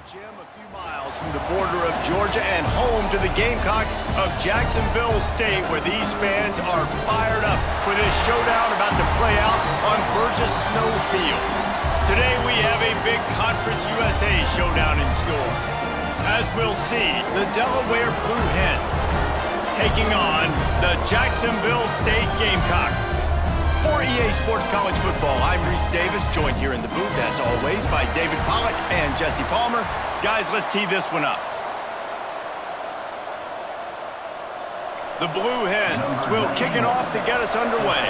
Gym a few miles from the border of Georgia and home to the Gamecocks of Jacksonville State, where these fans are fired up for this showdown about to play out on Burgess Snow Field. Today we have a big Conference USA showdown in store. As we'll see, the Delaware Blue Hens taking on the Jacksonville State Gamecocks. For EA Sports College Football, I'm Reese Davis, joined here in the booth, as always, by David Pollack and Jesse Palmer. Guys, let's tee this one up. The Blue Hens will kick it off to get us underway.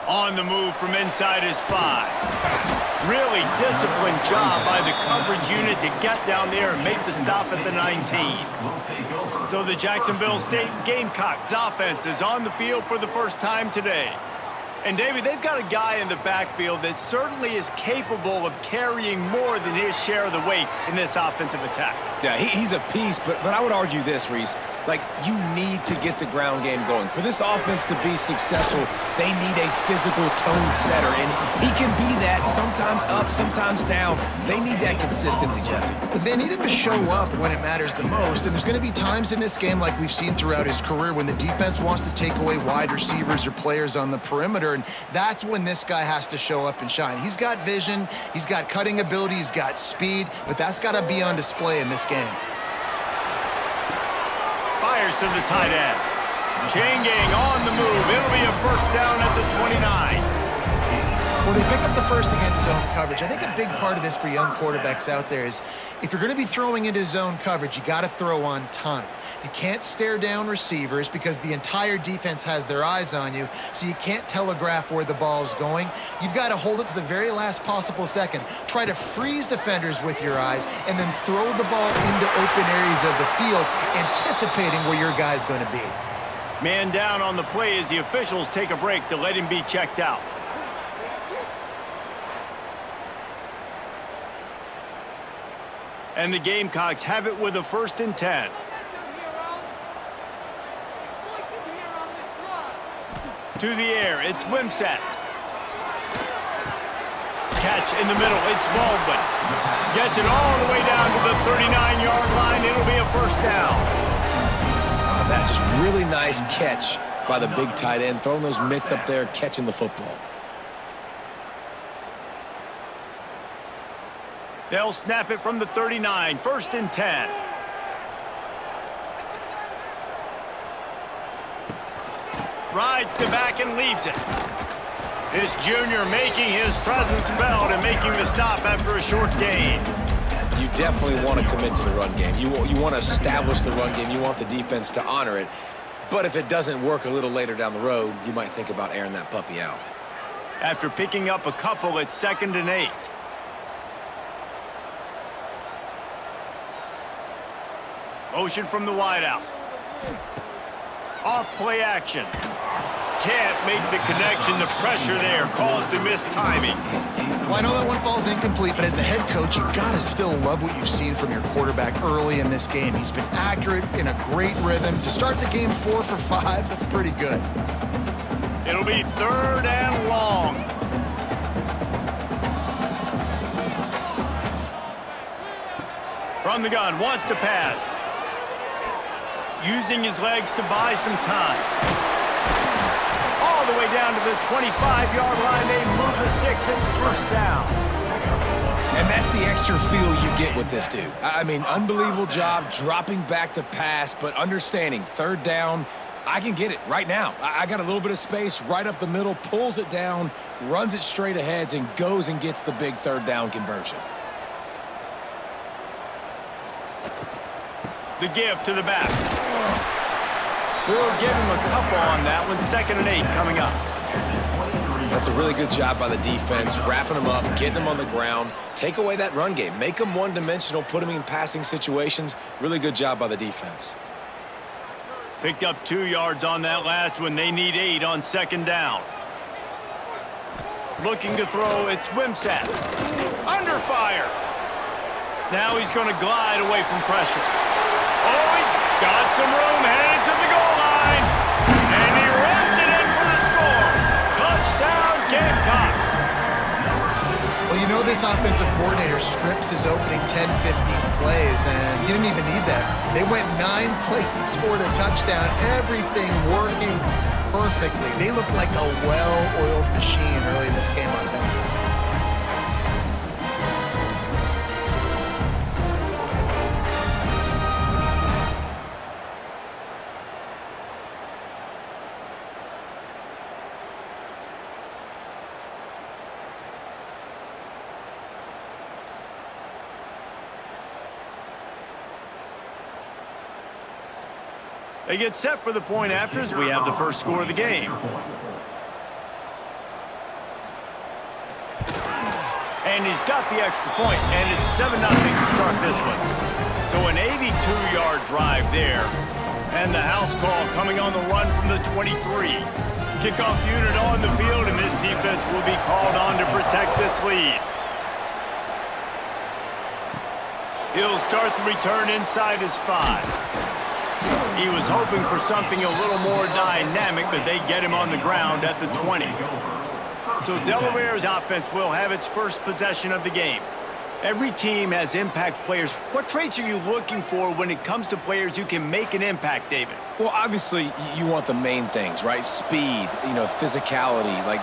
On the move from inside is 5. Really disciplined job by the coverage unit to get down there and make the stop at the 19. So the Jacksonville State Gamecocks offense is on the field for the first time today. And, David, they've got a guy in the backfield that certainly is capable of carrying more than his share of the weight in this offensive attack. Yeah, he's a piece, but I would argue this, Reese. Like, you need to get the ground game going. For this offense to be successful, they need a physical tone setter, and he can be that, sometimes up, sometimes down. They need that consistently, Jesse. But they need him to show up when it matters the most, and there's going to be times in this game, like we've seen throughout his career, when the defense wants to take away wide receivers or players on the perimeter, and that's when this guy has to show up and shine. He's got vision, he's got cutting ability, he's got speed, but that's got to be on display in this game. Fires to the tight end. Chain gang on the move. It'll be a first down at the 29. Well, they pick up the first against zone coverage. I think a big part of this for young quarterbacks out there is if you're going to be throwing into zone coverage, you got to throw on time. You can't stare down receivers because the entire defense has their eyes on you, so you can't telegraph where the ball's going. You've got to hold it to the very last possible second. Try to freeze defenders with your eyes and then throw the ball into open areas of the field, anticipating where your guy's going to be. Man down on the play as the officials take a break to let him be checked out. And the Gamecocks have it with a 1st and 10. To the air, it's Wimsatt. Catch in the middle, it's Baldwin. Gets it all the way down to the 39-yard line. It'll be a first down. Oh, that just really nice catch by the big tight end, throwing those mitts up there, catching the football. They'll snap it from the 39, 1st and 10. Rides the back and leaves it. This junior making his presence felt and making the stop after a short gain. You definitely want to commit to the run game. You want to establish the run game. You want the defense to honor it. But if it doesn't work a little later down the road, you might think about airing that puppy out. After picking up a couple, it's 2nd and 8. Motion from the wideout. Off play action. Can't make the connection. The pressure there caused the missed timing. Well, I know that one falls incomplete, but as the head coach, you got to still love what you've seen from your quarterback early in this game. He's been accurate, in a great rhythm. To start the game 4 for 5, that's pretty good. It'll be 3rd and long. From the gun, wants to pass. Using his legs to buy some time. All the way down to the 25-yard line. They move the sticks. It's first down. And that's the extra feel you get with this dude. I mean, unbelievable job dropping back to pass, but understanding 3rd down, I can get it right now. I got a little bit of space right up the middle, pulls it down, runs it straight ahead, and goes and gets the big 3rd down conversion. The give to the back. We'll give him a couple on that one. 2nd and 8 coming up. That's a really good job by the defense, wrapping them up, getting them on the ground. Take away that run game. Make them one-dimensional, put them in passing situations. Really good job by the defense. Picked up 2 yards on that last one. They need 8 on 2nd down. Looking to throw, it's Wimsatt. Under fire. Now he's going to glide away from pressure. Oh, he's got some room, headed to the goal line. And he runs it in for the score. Touchdown, Gamecocks. know this offensive coordinator scripts his opening 10, 15 plays, and he didn't even need that. They went 9 plays and scored a touchdown, everything working perfectly. They looked like a well-oiled machine early in this game offensively. They get set for the point after as we have the first score of the game. And he's got the extra point, and it's 7-0 to start this one. So an 82-yard drive there. And the house call coming on the run from the 23. Kickoff unit on the field, and this defense will be called on to protect this lead. He'll start the return inside his 5. He was hoping for something a little more dynamic, but they get him on the ground at the 20. So Delaware's offense will have its first possession of the game. Every team has impact players. What traits are you looking for when it comes to players who can make an impact, David? Well, obviously, you want the main things, right? Speed, physicality, like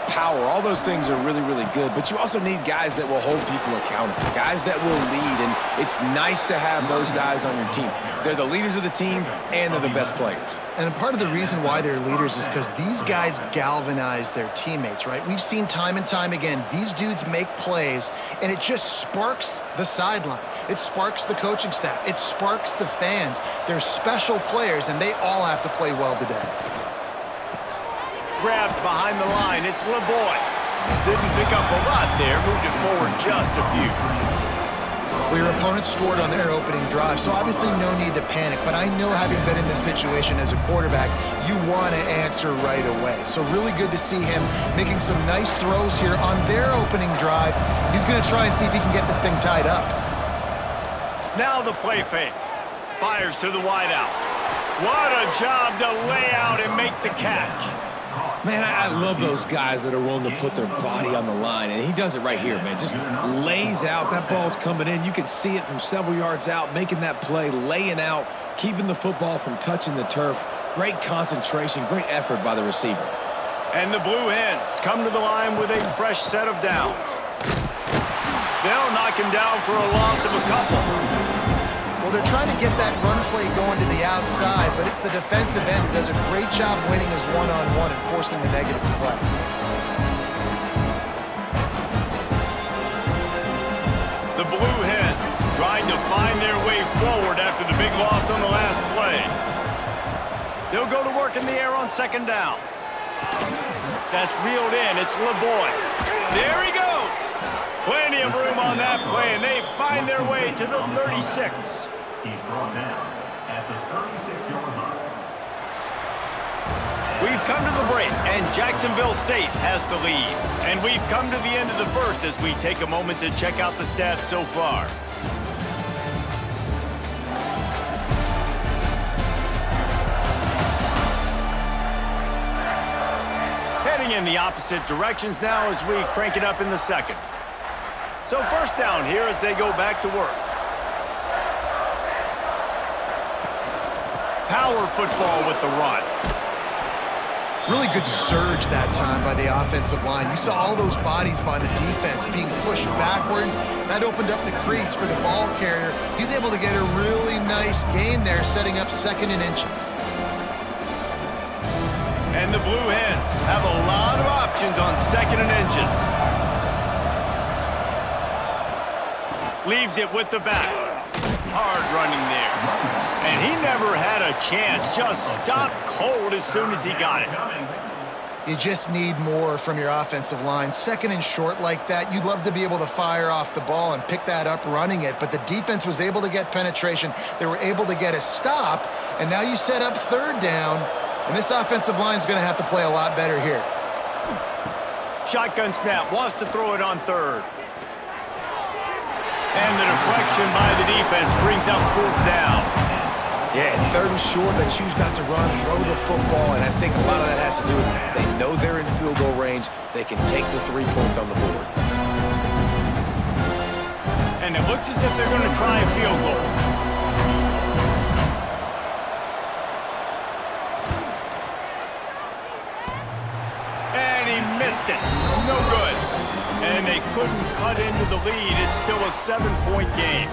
power. All those things are really, really good. But you also need guys that will hold people accountable, guys that will lead. And it's nice to have those guys on your team. They're the leaders of the team, and they're the best players. And part of the reason why they're leaders is because these guys galvanize their teammates, right? We've seen time and time again, these dudes make plays, and it just sparks the sideline. It sparks the coaching staff. It sparks the fans. They're special players, and they all have to play well today. Grabbed behind the line. It's LeBoy. Didn't pick up a lot there. Moved it forward just a few. Well, your opponent scored on their opening drive, so obviously no need to panic. But I know, having been in this situation as a quarterback, you want to answer right away. So really good to see him making some nice throws here on their opening drive. He's going to try and see if he can get this thing tied up. Now the play fake. Fires to the wideout. What a job to lay out and make the catch. Man, I love those guys that are willing to put their body on the line, and he does it right here, man. Just lays out. That ball's coming in. You can see it from several yards out, making that play, laying out, keeping the football from touching the turf. Great concentration, great effort by the receiver. And the Blue Hens come to the line with a fresh set of downs. They'll knock him down for a loss of a couple. Well, they're trying to get that run play going to the outside, but it's the defensive end who does a great job winning his one-on-one and forcing the negative play. The Blue Hens trying to find their way forward after the big loss on the last play. They'll go to work in the air on second down. That's reeled in. It's LeBoy. There he goes. Plenty of room on that play, and they find their way to the 36. He's brought down at the 36-yard line. We've come to the break, and Jacksonville State has the lead. And we've come to the end of the first as we take a moment to check out the stats so far. Heading in the opposite directions now as we crank it up in the second. So first down here as they go back to work. Power football with the run. Really good surge that time by the offensive line. You saw all those bodies by the defense being pushed backwards. That opened up the crease for the ball carrier. He's able to get a really nice gain there, setting up 2nd and inches. And the Blue Hens have a lot of options on 2nd and inches. Leaves it with the back. Hard running there. And he never had a chance. Just stopped cold as soon as he got it. You just need more from your offensive line. 2nd and short like that, you'd love to be able to fire off the ball and pick that up running it. But the defense was able to get penetration. They were able to get a stop. And now you set up 3rd down. And this offensive line is going to have to play a lot better here. Shotgun snap. Wants to throw it on 3rd. And the deflection by the defense brings up 4th down. Yeah, 3rd and short, they choose not to run, throw the football, and I think a lot of that has to do with they know they're in field goal range. They can take the 3 points on the board. And it looks as if they're going to try a field goal. And he missed it. No good. And they couldn't cut into the lead. It's still a 7-point game.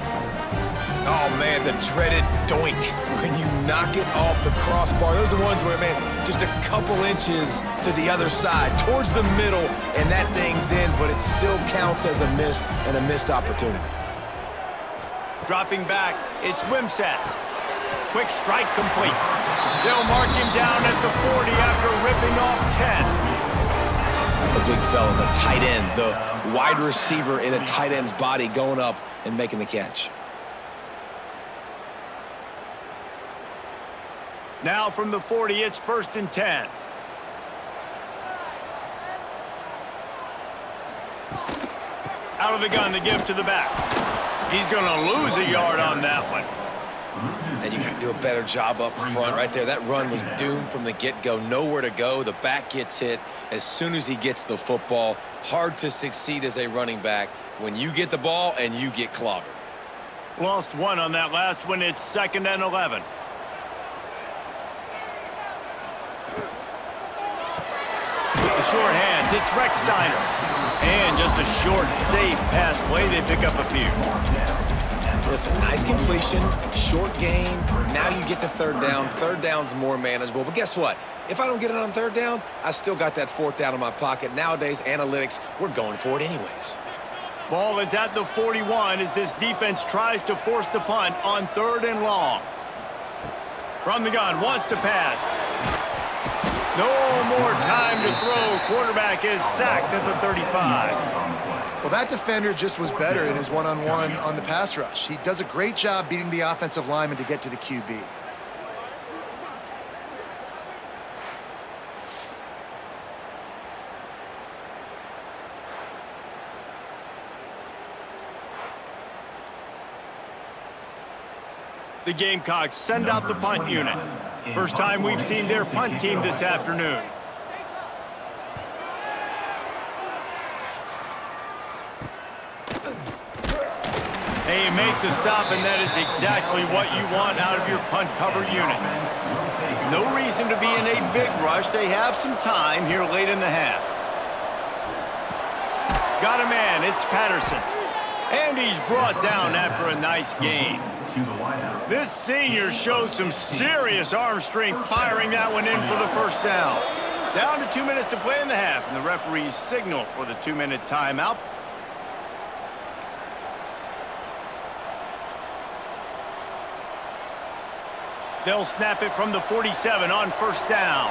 Oh, man, the dreaded doink when you knock it off the crossbar. Those are ones where, man, just a couple inches to the other side, towards the middle, and that thing's in, but it still counts as a missed and a missed opportunity. Dropping back, it's Wimsatt. Quick strike complete. They'll mark him down at the 40 after ripping off 10. The big fella, the tight end, the wide receiver in a tight end's body going up and making the catch. Now from the 40, it's 1st and 10. Out of the gun to give to the back. He's going to lose a yard on that one. And you got to do a better job up front right there. That run was doomed from the get-go. Nowhere to go. The back gets hit as soon as he gets the football. Hard to succeed as a running back when you get the ball and you get clobbered. Lost one on that last one. It's 2nd and 11. The short hands. It's Rex Steiner. And just a short, safe pass play. They pick up a few. Listen, nice completion, short gain. Now you get to 3rd down. 3rd down's more manageable. But guess what? If I don't get it on 3rd down, I still got that 4th down in my pocket. Nowadays, analytics, we're going for it anyways. Ball is at the 41 as this defense tries to force the punt on 3rd and long. From the gun, wants to pass. No more time to throw. Quarterback is sacked at the 35. Well, that defender just was better in his one-on-one on the pass rush. He does a great job beating the offensive lineman to get to the QB. The Gamecocks send out the punt unit. First time we've seen their punt team this afternoon. They make the stop, and that is exactly what you want out of your punt cover unit. No reason to be in a big rush. They have some time here late in the half. Got a man. It's Patterson. And he's brought down after a nice gain. This senior shows some serious arm strength firing that one in for the 1st down. Down to 2 minutes to play in the half, and the referees signal for the 2-minute timeout. They'll snap it from the 47 on 1st down.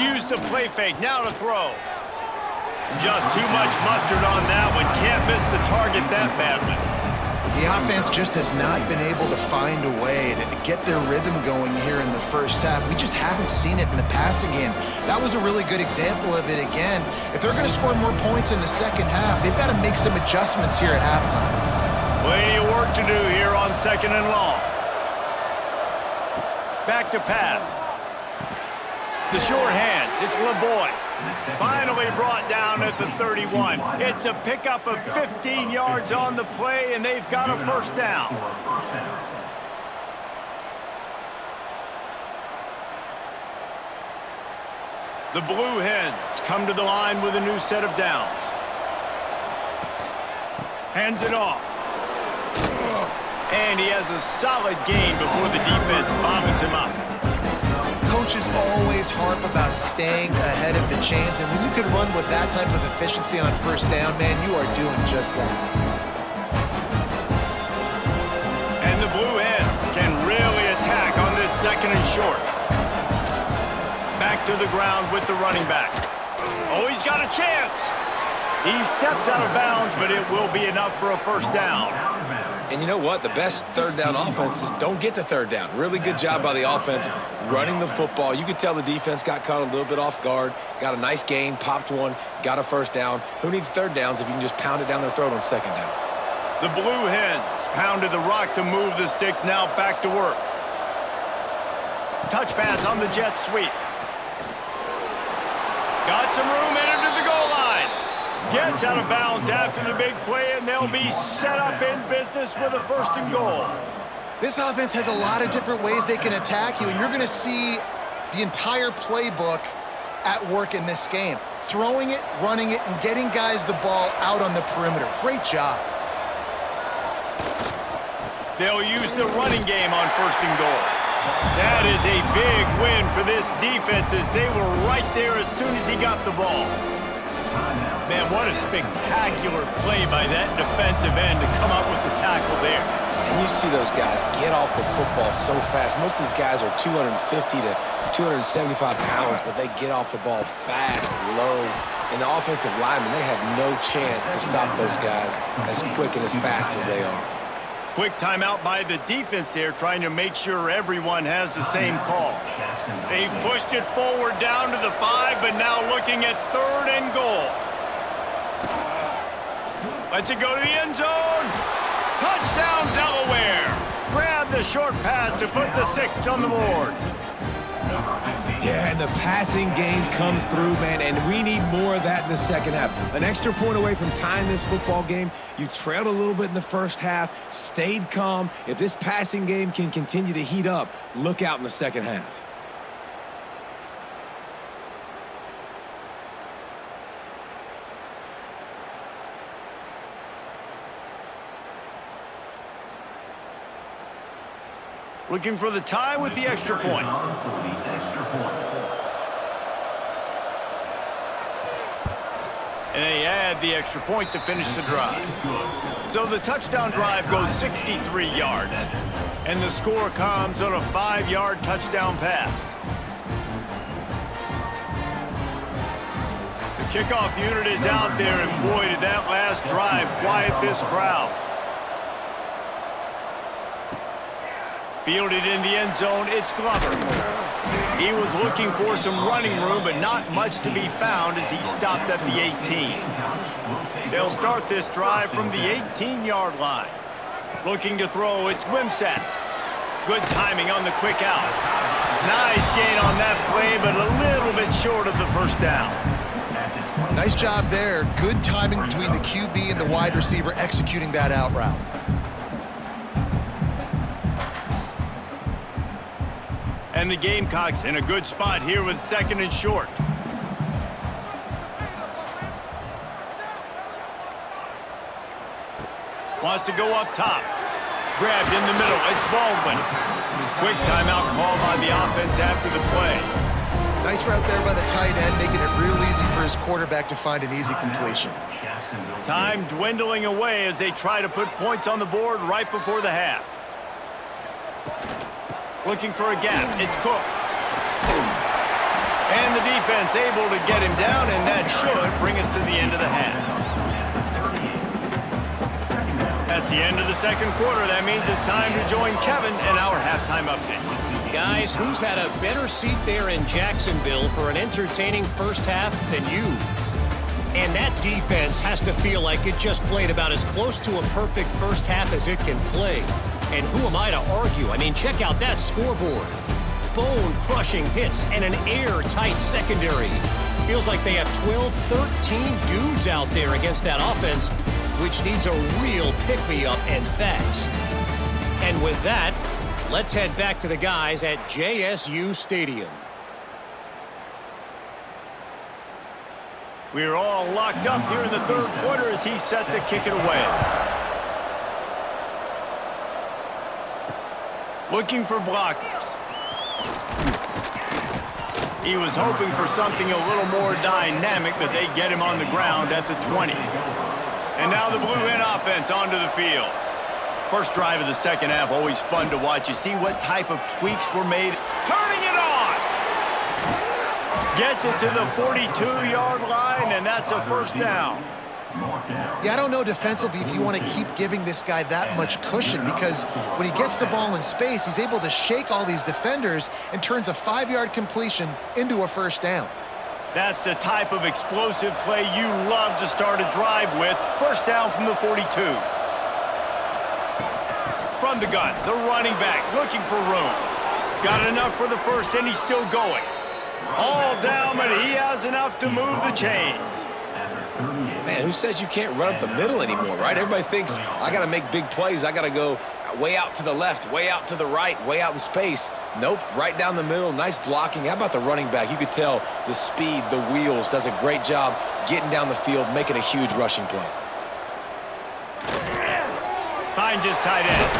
Use the play fake, now to throw. Just too much mustard on that one. Can't miss the target that badly. The offense just has not been able to find a way to get their rhythm going here in the 1st half. We just haven't seen it in the passing game. That was a really good example of it again. If they're going to score more points in the 2nd half, they've got to make some adjustments here at halftime. Plenty of work to do here on 2nd and long. Back to pass. The short hands. It's LeBoy. Finally brought down at the 31. It's a pickup of 15 yards on the play, and they've got a 1st down. The Blue Hens come to the line with a new set of downs. Hands it off. And he has a solid gain before the defense bobbles him up. Coaches always harp about staying ahead of the chains, and when you can run with that type of efficiency on 1st down, man, you are doing just that. And the Blue Hens can really attack on this 2nd and short. Back to the ground with the running back. Oh, he's got a chance. He steps out of bounds, but it will be enough for a 1st down. And you know what? The best 3rd down offenses don't get to 3rd down. Really good job by the offense running the football. You could tell the defense got caught a little bit off guard, got a nice gain, popped one, got a 1st down. Who needs 3rd downs if you can just pound it down their throat on 2nd down? The Blue Hens pounded the rock to move the sticks, now back to work. Touch pass on the jet sweep. Got some room, entered to the goal line. Gets out of bounds after the big play, and they'll be set up in business with a 1st and goal. This offense has a lot of different ways they can attack you, and you're going to see the entire playbook at work in this game. Throwing it, running it, and getting guys the ball out on the perimeter. Great job. They'll use the running game on 1st and goal. That is a big win for this defense as they were right there as soon as he got the ball. Man, what a spectacular play by that defensive end to come up with the tackle there. And you see those guys get off the football so fast. Most of these guys are 250 to 275 pounds, but they get off the ball fast, low. And the offensive linemen, they have no chance to stop those guys as quick and as fast as they are. Quick timeout by the defense there, trying to make sure everyone has the same call. They've pushed it forward down to the 5, but now looking at 3rd and goal. Lets it go to the end zone. Touchdown, Delaware. Grab the short pass to put the 6 on the board. Yeah, and the passing game comes through, man, and we need more of that in the second half. An extra point away from tying this football game. You trailed a little bit in the first half, stayed calm. If this passing game can continue to heat up, look out in the second half. Looking for the tie with the extra point. And they add the extra point to finish the drive. So the touchdown drive goes 63 yards. And the score comes on a 5-yard touchdown pass. The kickoff unit is out there, and boy, did that last drive quiet this crowd. Fielded in the end zone, it's Glover. He was looking for some running room, but not much to be found as he stopped at the 18. They'll start this drive from the 18-yard line. Looking to throw, it's Wimsatt. Good timing on the quick out. Nice gain on that play, but a little bit short of the 1st down. Nice job there. Good timing between the QB and the wide receiver executing that out route. And the Gamecocks in a good spot here with 2nd and short. Wants to go up top. Grabbed in the middle. It's Baldwin. Quick timeout call by the offense after the play. Nice route there by the tight end, making it real easy for his quarterback to find an easy completion. Time dwindling away as they try to put points on the board right before the half. Looking for a gap. It's Cook. And the defense able to get him down, and that should bring us to the end of the half. That's the end of the 2nd quarter. That means it's time to join Kevin in our halftime update. Guys, who's had a better seat there in Jacksonville for an entertaining first half than you? And that defense has to feel like it just played about as close to a perfect first half as it can play. And who am I to argue? I mean, check out that scoreboard. Bone-crushing hits and an airtight secondary. Feels like they have 12, 13 dudes out there against that offense, which needs a real pick-me-up and fast. And with that, let's head back to the guys at JSU Stadium. We're all locked up here in the 3rd quarter as he's set to kick it away. Looking for blockers. He was hoping for something a little more dynamic, but they get him on the ground at the 20. And now the Blue Hen offense onto the field. First drive of the 2nd half, always fun to watch. You see what type of tweaks were made. Turning it on! Gets it to the 42-yard line, and that's a 1st down. Yeah, I don't know defensively if you want to keep giving this guy that much cushion, because when he gets the ball in space, he's able to shake all these defenders and turns a 5-yard completion into a 1st down. That's the type of explosive play you love to start a drive with. 1st down from the 42. From the gun, the running back looking for room. Got enough for the 1st, and he's still going. All down, but he has enough to move the chains. Man, who says you can't run up the middle anymore, right? Everybody thinks I got to make big plays. I got to go way out to the left, way out to the right, way out in space. Nope, right down the middle. Nice blocking. How about the running back? You could tell the speed, the wheels, does a great job getting down the field, making a huge rushing play. Finds his tight end.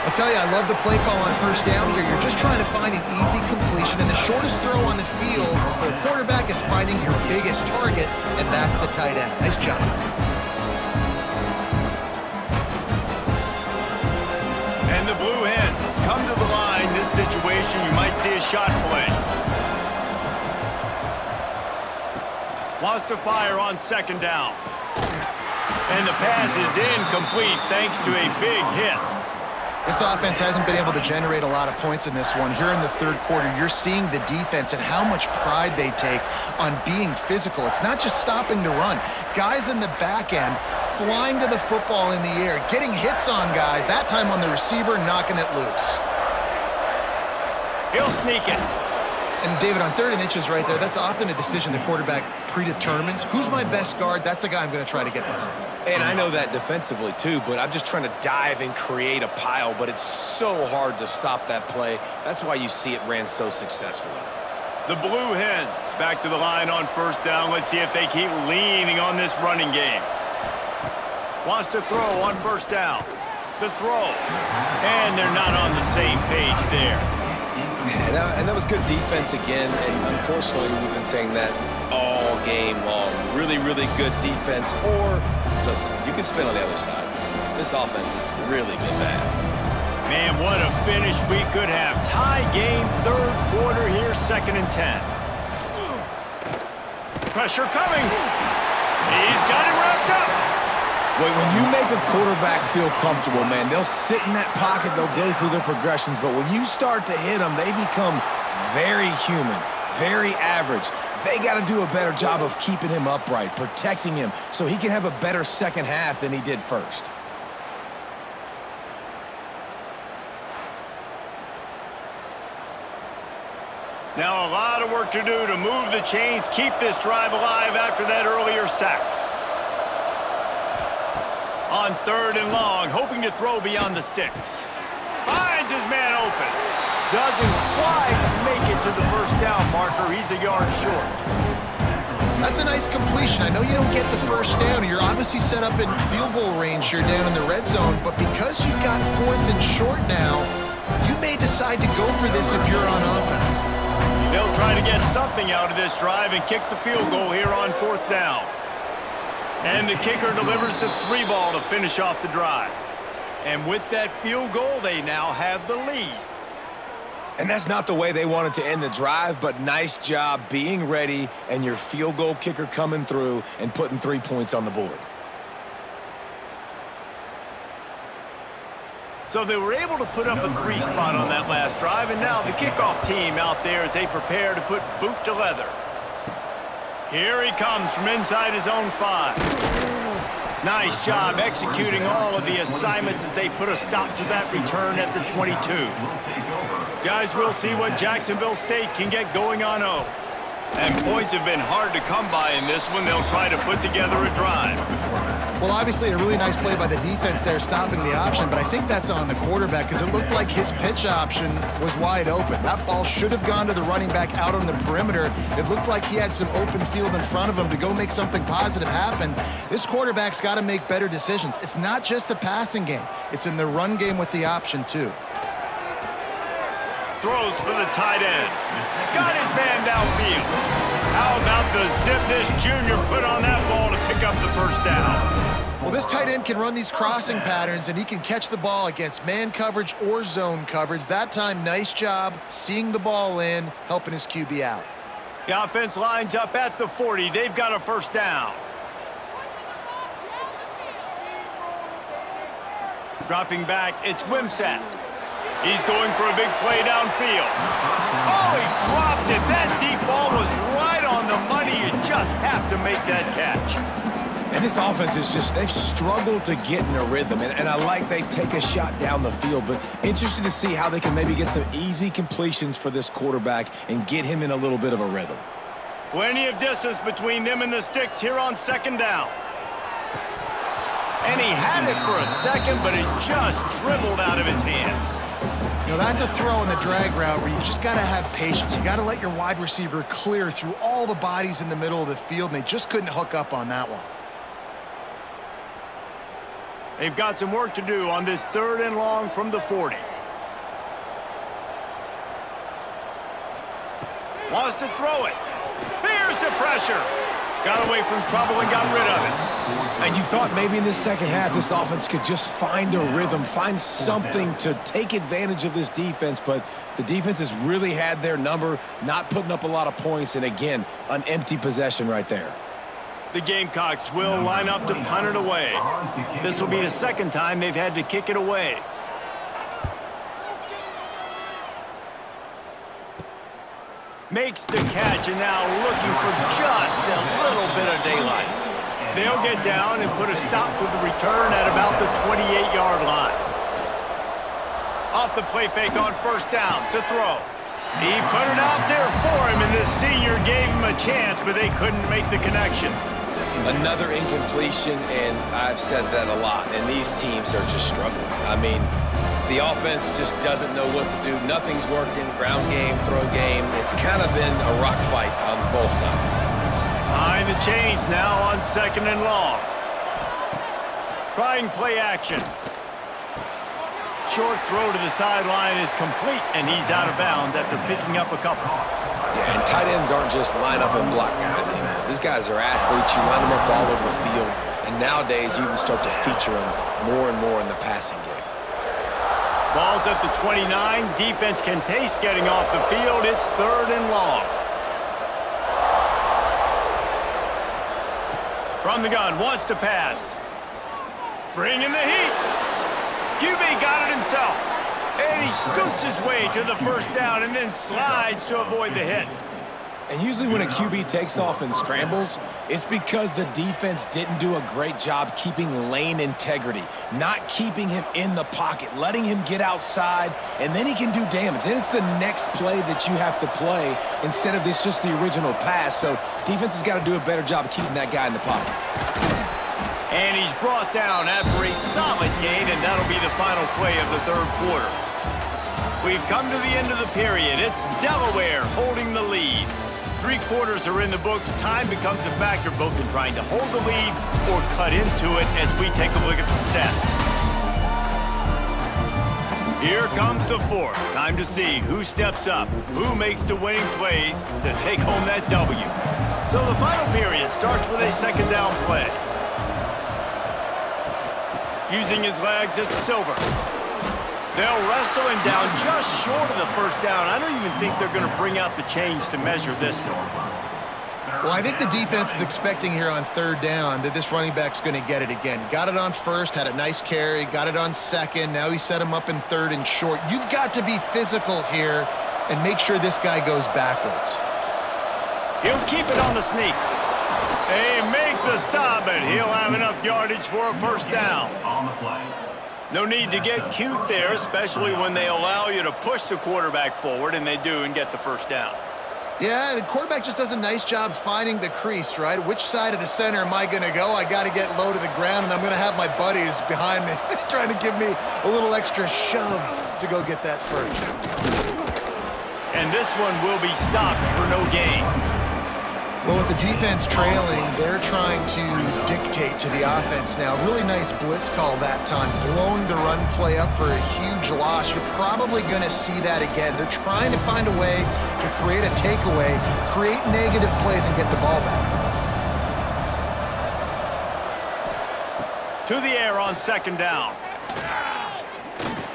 I'll tell you, I love the play call on first down here. You're just trying to find an easy completion, and the shortest throw on the field for a quarterback is finding your biggest target, and that's the tight end. Nice job. And the Blue Hens come to the line. This situation, you might see a shot play. Wants to fire on second down. And the pass is incomplete thanks to a big hit. This offense hasn't been able to generate a lot of points in this one. Here in the third quarter, you're seeing the defense and how much pride they take on being physical. It's not just stopping the run. Guys in the back end flying to the football in the air, getting hits on guys, that time on the receiver, knocking it loose. He'll sneak it. And David, on 3rd and inches right there, that's often a decision the quarterback predetermines. Who's my best guard? That's the guy I'm going to try to get behind. And I know that defensively too, but I'm just trying to dive and create a pile, but it's so hard to stop that play. That's why you see it ran so successfully. The Blue Hens back to the line on first down. Let's see if they keep leaning on this running game. Wants to throw on first down. The throw. And they're not on the same page there. And that was good defense again, and unfortunately we've been saying that all game long. Really, really good defense, or, listen, you can spin on the other side. This offense has really been bad. Man, what a finish we could have. Tie game, third quarter here, 2nd and 10. Pressure coming. He's got it wrapped up. When you make a quarterback feel comfortable, man, they'll sit in that pocket, they'll go through their progressions, but when you start to hit them, they become very human, very average. They got to do a better job of keeping him upright, protecting him, so he can have a better second half than he did first. Now a lot of work to do to move the chains, keep this drive alive after that earlier sack. On 3rd and long, hoping to throw beyond the sticks. Finds his man open. Doesn't quite make it to the first down marker. He's a yard short. That's a nice completion. I know you don't get the first down. You're obviously set up in field goal range here down in the red zone, but because you've got 4th and short now, you may decide to go for this if you're on offense. They'll try to get something out of this drive and kick the field goal here on 4th down. And the kicker delivers the 3-ball to finish off the drive. And with that field goal, they now have the lead. And that's not the way they wanted to end the drive, but nice job being ready and your field goal kicker coming through and putting 3 points on the board. So they were able to put up a 3 spot on that last drive, and now the kickoff team out there as they prepare to put boot to leather. Here he comes from inside his own 5. Nice job executing all of the assignments as they put a stop to that return at the 22. Guys, we'll see what Jacksonville State can get going on 0. And points have been hard to come by in this one. They'll try to put together a drive. Well, obviously a really nice play by the defense there stopping the option, but I think that's on the quarterback because it looked like his pitch option was wide open. That ball should have gone to the running back out on the perimeter. It looked like he had some open field in front of him to go make something positive happen. This quarterback's got to make better decisions. It's not just the passing game. It's in the run game with the option, too. Throws for the tight end. Got his man downfield. How about the zip this junior put on that ball to pick up the first down? Well, this tight end can run these crossing patterns, and he can catch the ball against man coverage or zone coverage. That time, nice job seeing the ball in, helping his QB out. The offense lines up at the 40. They've got a first down. Dropping back, it's Wimsatt. He's going for a big play downfield. Oh, he dropped it. That deep ball was right on the money. You just have to make that catch. And this offense is just, they've struggled to get in a rhythm. And I like they take a shot down the field, but interested to see how they can maybe get some easy completions for this quarterback and get him in a little bit of a rhythm. Plenty of distance between them and the sticks here on second down. And he had it for a second, but it just dribbled out of his hands. You know, that's a throw in the drag route where you just got to have patience. You got to let your wide receiver clear through all the bodies in the middle of the field, and they just couldn't hook up on that one. They've got some work to do on this 3rd and long from the 40. Wants to throw it. Here's the pressure. Got away from trouble and got rid of it. And you thought maybe in the second half this offense could just find a rhythm, find something to take advantage of this defense, but the defense has really had their number, not putting up a lot of points, and again, an empty possession right there. The Gamecocks will line up to punt it away. This will be the second time they've had to kick it away. Makes the catch, and now looking for just a little bit of daylight. They'll get down and put a stop to the return at about the 28-yard line. Off the play fake on 1st down to throw. He put it out there for him, and the senior gave him a chance, but they couldn't make the connection. Another incompletion, and I've said that a lot, and these teams are just struggling. I mean, the offense just doesn't know what to do. Nothing's working. Ground game, throw game. It's kind of been a rock fight on both sides. Behind the chains now on 2nd and long. Trying play action. Short throw to the sideline is complete, and he's out of bounds after picking up a couple. Yeah, and tight ends aren't just line up and block guys anymore. These guys are athletes. You line them up all over the field, and nowadays you even start to feature them more and more in the passing game. Ball's at the 29. Defense can taste getting off the field. It's 3rd and long. From the gun, wants to pass. Bringing the heat. QB got it himself. And he scoots his way to the 1st down and then slides to avoid the hit. And usually when a QB takes off and scrambles, it's because the defense didn't do a great job keeping lane integrity, not keeping him in the pocket, letting him get outside, and then he can do damage. And it's the next play that you have to play instead of this just the original pass. So defense has got to do a better job of keeping that guy in the pocket. And he's brought down after a solid gain, and that'll be the final play of the 3rd quarter. We've come to the end of the period. It's Delaware holding the lead. 3 quarters are in the books. Time becomes a factor both in trying to hold the lead or cut into it as we take a look at the stats. Here comes the 4th. Time to see who steps up, who makes the winning plays to take home that W. So the final period starts with a 2nd down play. Using his legs, it's Silver. They'll wrestle him down just short of the 1st down. I don't even think they're going to bring out the chains to measure this one. Well, I think the defense is expecting here on 3rd down that this running back's going to get it again. He got it on 1st, had a nice carry, got it on 2nd. Now he set him up in 3rd and short. You've got to be physical here and make sure this guy goes backwards. He'll keep it on the sneak. They make the stop, but he'll have enough yardage for a 1st down. On the play. No need to get cute there, especially when they allow you to push the quarterback forward, and they do, and get the 1st down. Yeah, the quarterback just does a nice job finding the crease, right? Which side of the center am I going to go? I got to get low to the ground, and I'm going to have my buddies behind me trying to give me a little extra shove to go get that 1st. And this one will be stopped for no gain. Well, with the defense trailing, they're trying to dictate to the offense now. Really nice blitz call that time, blowing the run play up for a huge loss. You're probably going to see that again. They're trying to find a way to create a takeaway, create negative plays, and get the ball back. To the air on 2nd down.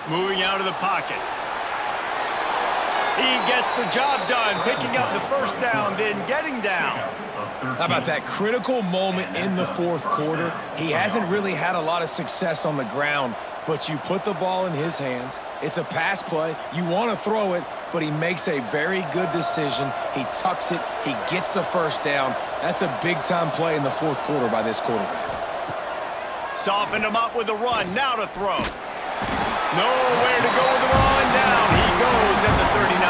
Moving out of the pocket. He gets the job done, picking up the 1st down, then getting down. How about that critical moment in the 4th quarter? He hasn't really had a lot of success on the ground, but you put the ball in his hands. It's a pass play. You want to throw it, but he makes a very good decision. He tucks it. He gets the 1st down. That's a big-time play in the 4th quarter by this quarterback. Softened him up with a run. Now to throw. Nowhere to go with the run. Down he goes at the 39.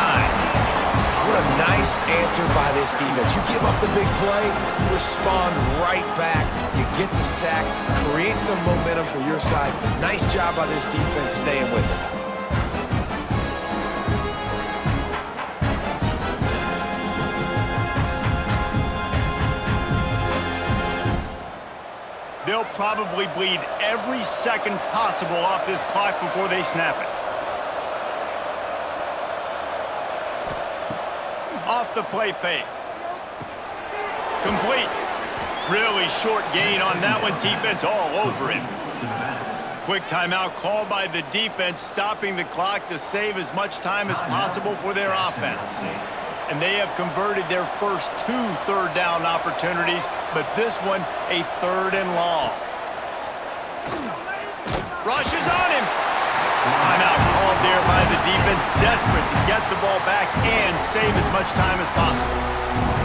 What a nice answer by this defense. You give up the big play, you respond right back. You get the sack, create some momentum for your side. Nice job by this defense staying with it. They'll probably bleed every second possible off this clock before they snap it. Off the play fake. Complete. Really short gain on that one. Defense all over him. Quick timeout called by the defense, stopping the clock to save as much time as possible for their offense. And they have converted their first 2 third down opportunities, but this one a 3rd and long. Rushes on him. Timeout called there by the defense, desperate to get the ball back and save as much time as possible.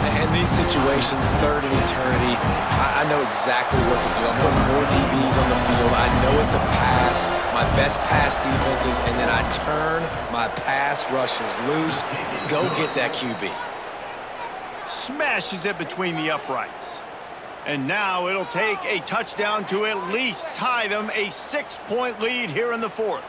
In these situations, 3rd and eternity, I know exactly what to do. I'm putting more DBs on the field. I know it's a pass, my best pass defenses, and then I turn my pass rushers loose. Go get that QB. Smashes it between the uprights. And now it'll take a touchdown to at least tie them a 6-point lead here in the 4th.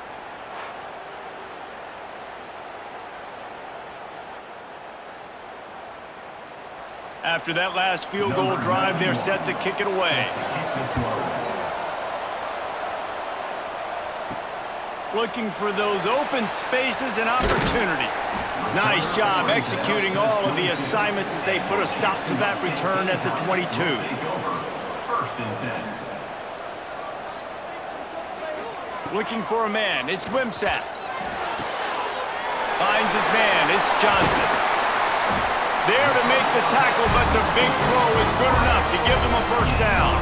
After that last field goal drive, they're set to kick it away. Looking for those open spaces and opportunity. Nice job executing all of the assignments as they put a stop to that return at the 22. Looking for a man. It's Wimsatt. Finds his man. It's Johnson. There to make the tackle, but the big throw is good enough to give them a first down.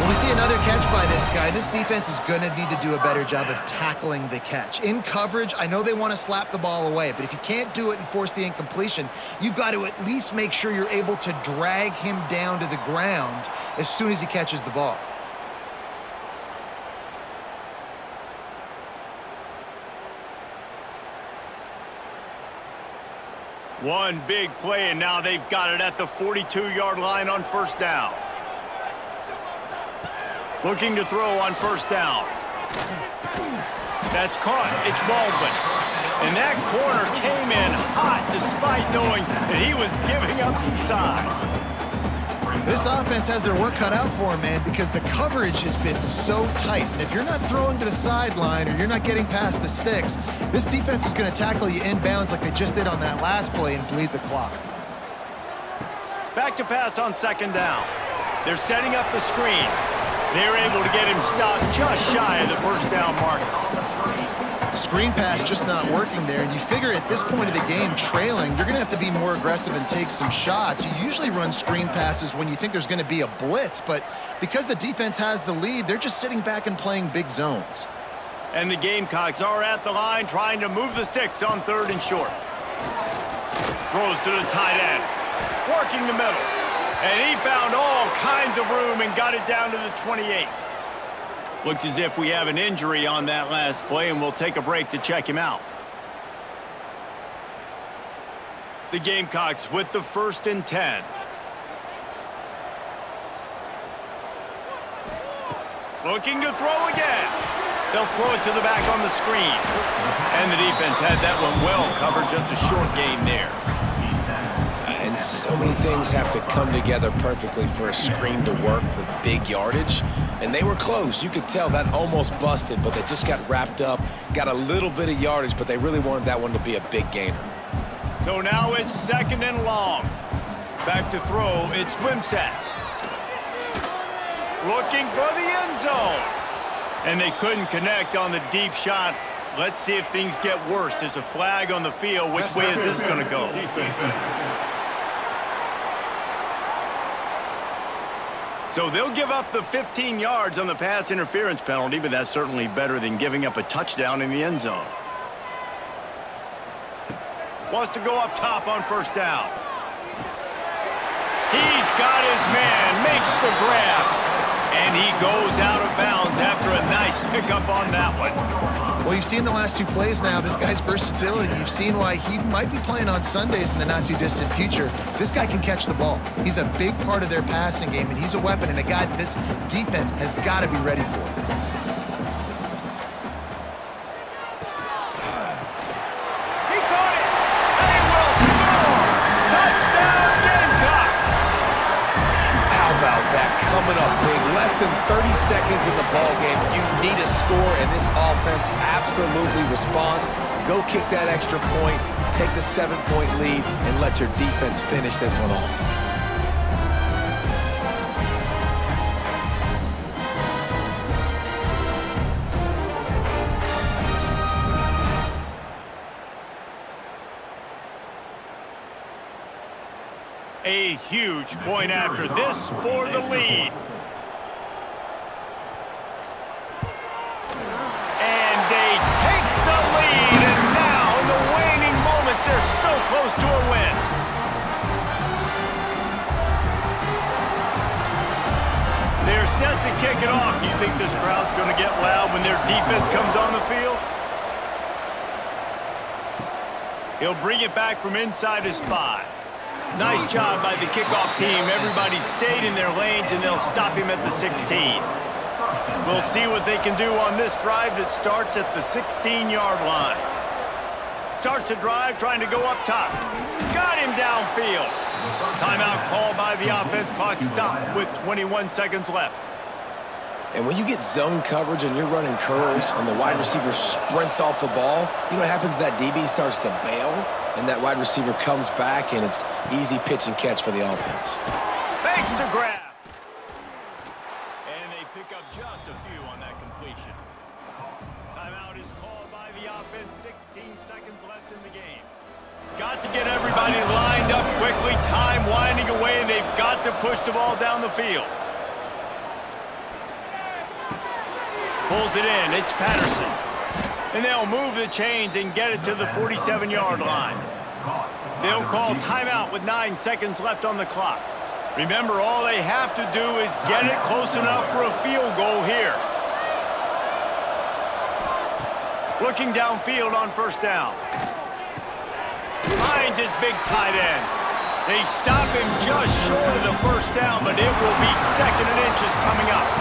When we see another catch by this guy, this defense is going to need to do a better job of tackling the catch. In coverage, I know they want to slap the ball away, but if you can't do it and force the incompletion, you've got to at least make sure you're able to drag him down to the ground as soon as he catches the ball. One big play, and now they've got it at the 42-yard line on first down. Looking to throw on first down. That's caught. It's Baldwin. And that corner came in hot despite knowing that he was giving up some size. This offense has their work cut out for them, man, because the coverage has been so tight. And if you're not throwing to the sideline or you're not getting past the sticks, this defense is going to tackle you inbounds like they just did on that last play and bleed the clock. Back to pass on second down. They're setting up the screen. They're able to get him stopped just shy of the first down mark. Screen pass just not working there, and you figure at this point of the game, trailing, you're going to have to be more aggressive and take some shots. You usually run screen passes when you think there's going to be a blitz, but because the defense has the lead, they're just sitting back and playing big zones. And the Gamecocks are at the line trying to move the sticks on 3rd and short. Throws to the tight end, working the middle. And he found all kinds of room and got it down to the 28. Looks as if we have an injury on that last play, and we'll take a break to check him out. The Gamecocks with the 1st and 10. Looking to throw again. They'll throw it to the back on the screen. And the defense had that one well covered, just a short gain there. And so many things have to come together perfectly for a screen to work for big yardage. And they were close. You could tell that almost busted, but they just got wrapped up, got a little bit of yardage, but they really wanted that one to be a big gainer. So now it's 2nd and long. Back to throw, it's Wimsatt. Looking for the end zone. And they couldn't connect on the deep shot. Let's see if things get worse. There's a flag on the field. Which way is this going to go? So they'll give up the 15 yards on the pass interference penalty, but that's certainly better than giving up a touchdown in the end zone. Wants to go up top on first down. He's got his man, makes the grab. And he goes out of bounds after a nice pickup on that one. Well, you've seen the last two plays now. This guy's versatility. You've seen why he might be playing on Sundays in the not-too-distant future. This guy can catch the ball. He's a big part of their passing game, and he's a weapon and a guy that this defense has got to be ready for. He caught it! They will score! Touchdown, Gamecocks! How about that? Coming up big. Less than 30 seconds in the ball game. You need a score, and this offense absolutely responds. Go kick that extra point, take the 7-point lead, and let your defense finish this one off. A huge point after this for the lead. And they take the lead, and now in the waning moments, they're so close to a win. They're set to kick it off. You think this crowd's going to get loud when their defense comes on the field? He'll bring it back from inside his 5. Nice job by the kickoff team. Everybody stayed in their lanes, and they'll stop him at the 16. We'll see what they can do on this drive that starts at the 16-yard line. Starts a drive trying to go up top. Got him downfield. Timeout called by the offense. Clock stopped with 21 seconds left. And when you get zone coverage and you're running curls and the wide receiver sprints off the ball, you know what happens? That DB starts to bail, and that wide receiver comes back, and it's easy pitch and catch for the offense. Makes the grab. And they pick up just a few on that completion. Timeout is called by the offense. 16 seconds left in the game. Got to get everybody lined up quickly. Time winding away, and they've got to push the ball down the field. Pulls it in. It's Patterson. And they'll move the chains and get it to the 47-yard line. They'll call timeout with 9 seconds left on the clock. Remember, all they have to do is get it close enough for a field goal here. Looking downfield on first down. Finds his big tight end. They stop him just short of the first down, but it will be 2nd and inches coming up.